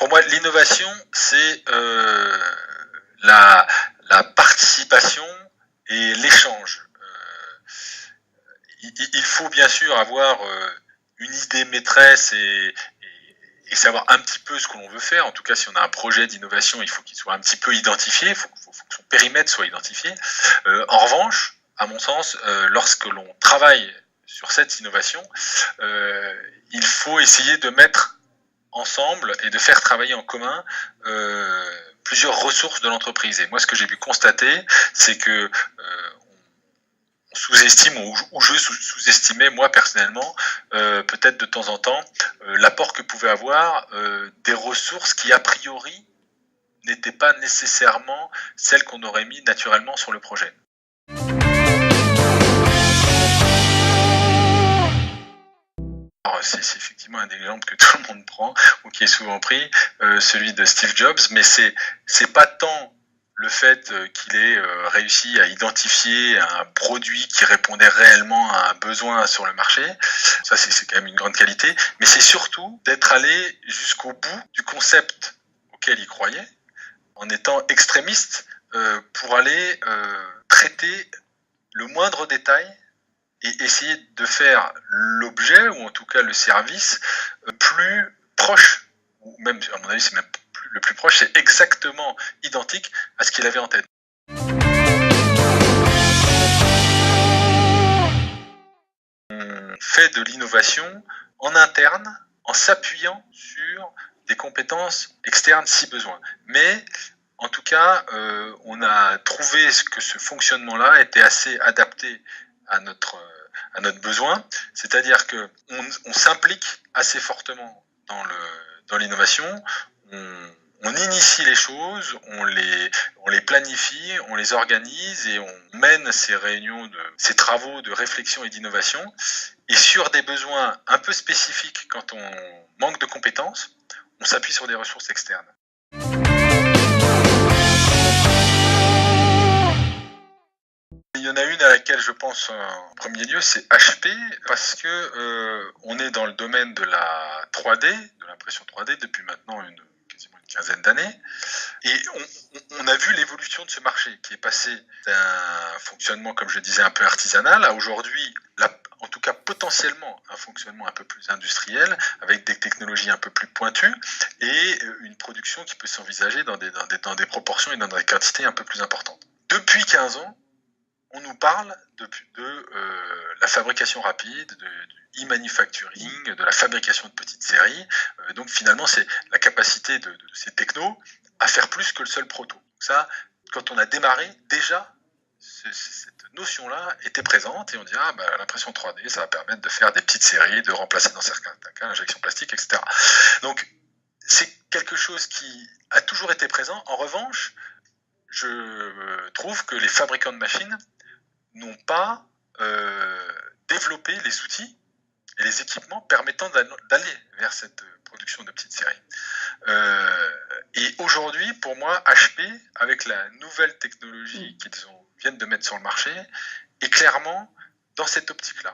pour moi, l'innovation, c'est la, la participation et l'échange. Il faut bien sûr avoir une idée maîtresse et savoir un petit peu ce que l'on veut faire. En tout cas, si on a un projet d'innovation, il faut qu'il soit un petit peu identifié, il faut que son périmètre soit identifié. En revanche, à mon sens, lorsque l'on travaille sur cette innovation, il faut essayer de mettre ensemble et de faire travailler en commun plusieurs ressources de l'entreprise. Et moi, ce que j'ai pu constater, c'est que on sous-estime, ou je sous-estimais moi personnellement, peut-être de temps en temps, l'apport que pouvaient avoir des ressources qui a priori n'étaient pas nécessairement celles qu'on aurait mis naturellement sur le projet. C'est effectivement un exemple que tout le monde prend ou qui est souvent pris, celui de Steve Jobs, mais c'est pas tant le fait qu'il ait réussi à identifier un produit qui répondait réellement à un besoin sur le marché, ça c'est quand même une grande qualité, mais c'est surtout d'être allé jusqu'au bout du concept auquel il croyait, en étant extrémiste pour aller traiter le moindre détail et essayer de faire l'objet, ou en tout cas le service, plus proche, ou même, à mon avis, c'est même le plus proche, c'est exactement identique à ce qu'il avait en tête. On fait de l'innovation en interne, en s'appuyant sur des compétences externes si besoin. Mais en tout cas, on a trouvé que ce fonctionnement-là était assez adapté à notre besoin, c'est-à-dire qu'on s'implique assez fortement dans l'innovation, on initie les choses, on les planifie, on les organise et on mène ces travaux de réflexion et d'innovation. Et sur des besoins un peu spécifiques, quand on manque de compétences, on s'appuie sur des ressources externes. Il y en a une à laquelle je pense en premier lieu, c'est HP, parce que on est dans le domaine de la 3D, de l'impression 3D, depuis maintenant quasiment une quinzaine d'années. Et on a vu l'évolution de ce marché qui est passé d'un fonctionnement, comme je disais, un peu artisanal à aujourd'hui, en tout cas potentiellement, un fonctionnement un peu plus industriel, avec des technologies un peu plus pointues et une production qui peut s'envisager dans des proportions et dans des quantités un peu plus importantes. Depuis 15 ans, on nous parle de la fabrication rapide, du e-manufacturing, de la fabrication de petites séries. Donc finalement, c'est la capacité de ces technos à faire plus que le seul proto. Ça, quand on a démarré, déjà, cette notion-là était présente et on dit l'impression 3D, ça va permettre de faire des petites séries, de remplacer dans certains cas l'injection plastique, etc. Donc c'est quelque chose qui a toujours été présent. En revanche, je trouve que les fabricants de machines n'ont pas développé les outils et les équipements permettant d'aller vers cette production de petites séries. Et aujourd'hui, pour moi, HP, avec la nouvelle technologie qu'ils viennent de mettre sur le marché, est clairement dans cette optique-là.